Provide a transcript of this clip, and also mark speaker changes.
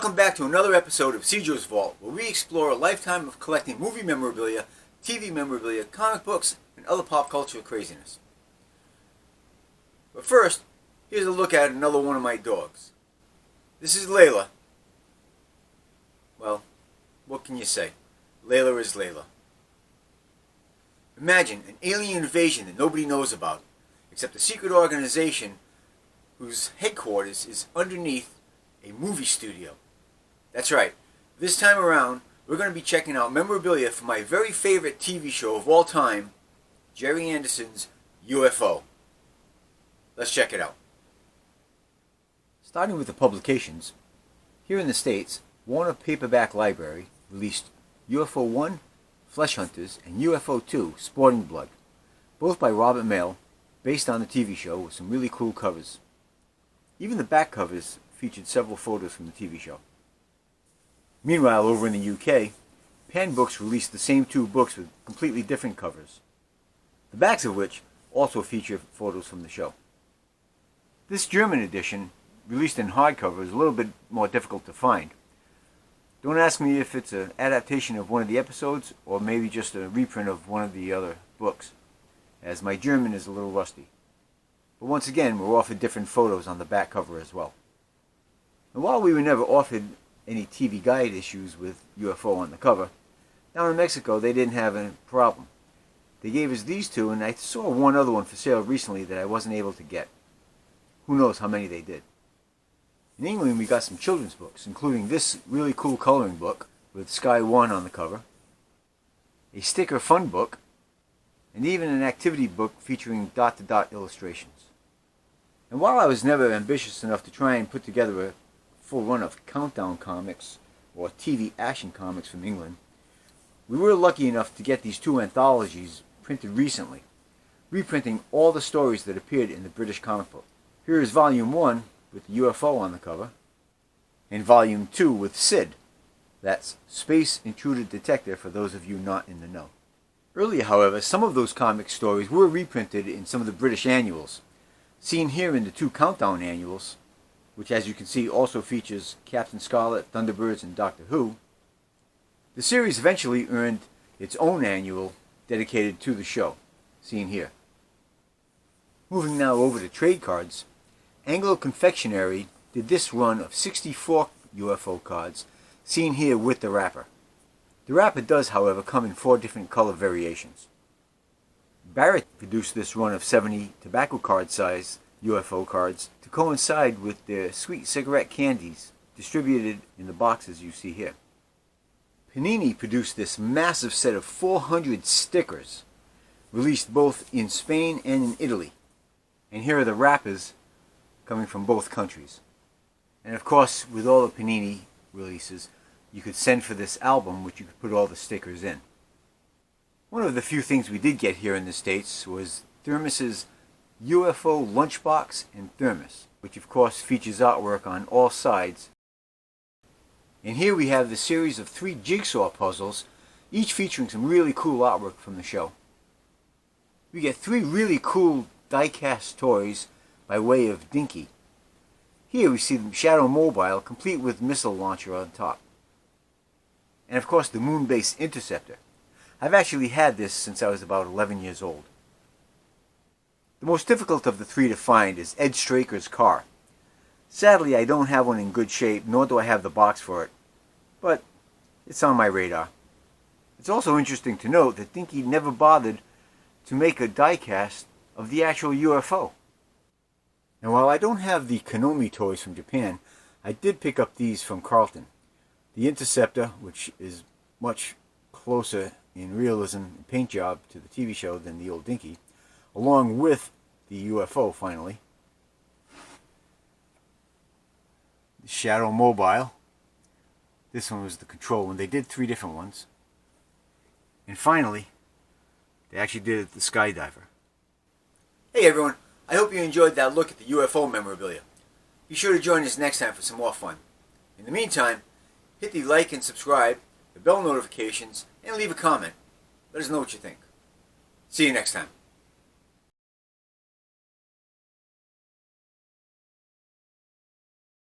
Speaker 1: Welcome back to another episode of Sijo's Vault, where we explore a lifetime of collecting movie memorabilia, TV memorabilia, comic books, and other pop culture craziness. But first, here's a look at another one of my dogs. This is Layla. Well, what can you say? Layla is Layla. Imagine an alien invasion that nobody knows about, except a secret organization whose headquarters is underneath a movie studio. That's right. This time around, we're going to be checking out memorabilia from my very favorite TV show of all time, Gerry Anderson's UFO. Let's check it out. Starting with the publications, here in the States, Warner Paperback Library released UFO 1, Flesh Hunters, and UFO 2, Sporting Blood, both by Robert Mail, based on the TV show with some really cool covers. Even the back covers featured several photos from the TV show. Meanwhile, over in the UK, Pan Books released the same two books with completely different covers, the backs of which also feature photos from the show. This German edition, released in hardcover, is a little bit more difficult to find. Don't ask me if it's an adaptation of one of the episodes or maybe just a reprint of one of the other books, as my German is a little rusty. But once again, we're offered different photos on the back cover as well. And while we were never offered any TV guide issues with UFO on the cover, down in Mexico they didn't have a problem. They gave us these two, and I saw one other one for sale recently that I wasn't able to get. Who knows how many they did. In England we got some children's books, including this really cool coloring book with Sky 1 on the cover, a sticker fun book, and even an activity book featuring dot-to-dot illustrations. And while I was never ambitious enough to try and put together a full run of Countdown comics or TV action comics from England, we were lucky enough to get these two anthologies printed recently, reprinting all the stories that appeared in the British comic book. Here is Volume 1 with the UFO on the cover, and Volume 2 with Sid. That's Space Intruder Detector for those of you not in the know. Earlier, however, some of those comic stories were reprinted in some of the British annuals, seen here in the two Countdown annuals, which as you can see also features Captain Scarlet, Thunderbirds, and Doctor Who. The series eventually earned its own annual dedicated to the show, seen here. Moving now over to trade cards, Anglo Confectionery did this run of 64 UFO cards, seen here with the wrapper. The wrapper does, however, come in 4 different color variations. Barrett produced this run of 70 tobacco card size UFO cards to coincide with their sweet cigarette candies distributed in the boxes you see here. Panini produced this massive set of 400 stickers, released both in Spain and in Italy. And here are the wrappers coming from both countries. And of course, with all the Panini releases, you could send for this album, which you could put all the stickers in. One of the few things we did get here in the States was Thermos's UFO lunchbox and thermos, which of course features artwork on all sides. And here we have the series of 3 jigsaw puzzles, each featuring some really cool artwork from the show. We get 3 really cool die-cast toys by way of Dinky. Here we see the Shadow Mobile, complete with missile launcher on top. And of course the moon-based interceptor. I've actually had this since I was about 11 years old. The most difficult of the 3 to find is Ed Straker's car. Sadly, I don't have one in good shape, nor do I have the box for it, but it's on my radar. It's also interesting to note that Dinky never bothered to make a die-cast of the actual UFO. And while I don't have the Konami toys from Japan, I did pick up these from Carlton. The Interceptor, which is much closer in realism and paint job to the TV show than the old Dinky, along with the UFO finally. The Shadow Mobile. This one was the control one. They did 3 different ones. And finally, they actually did the Skydiver. Hey everyone, I hope you enjoyed that look at the UFO memorabilia. Be sure to join us next time for some more fun. In the meantime, hit the like and subscribe, the bell notifications, and leave a comment. Let us know what you think. See you next time.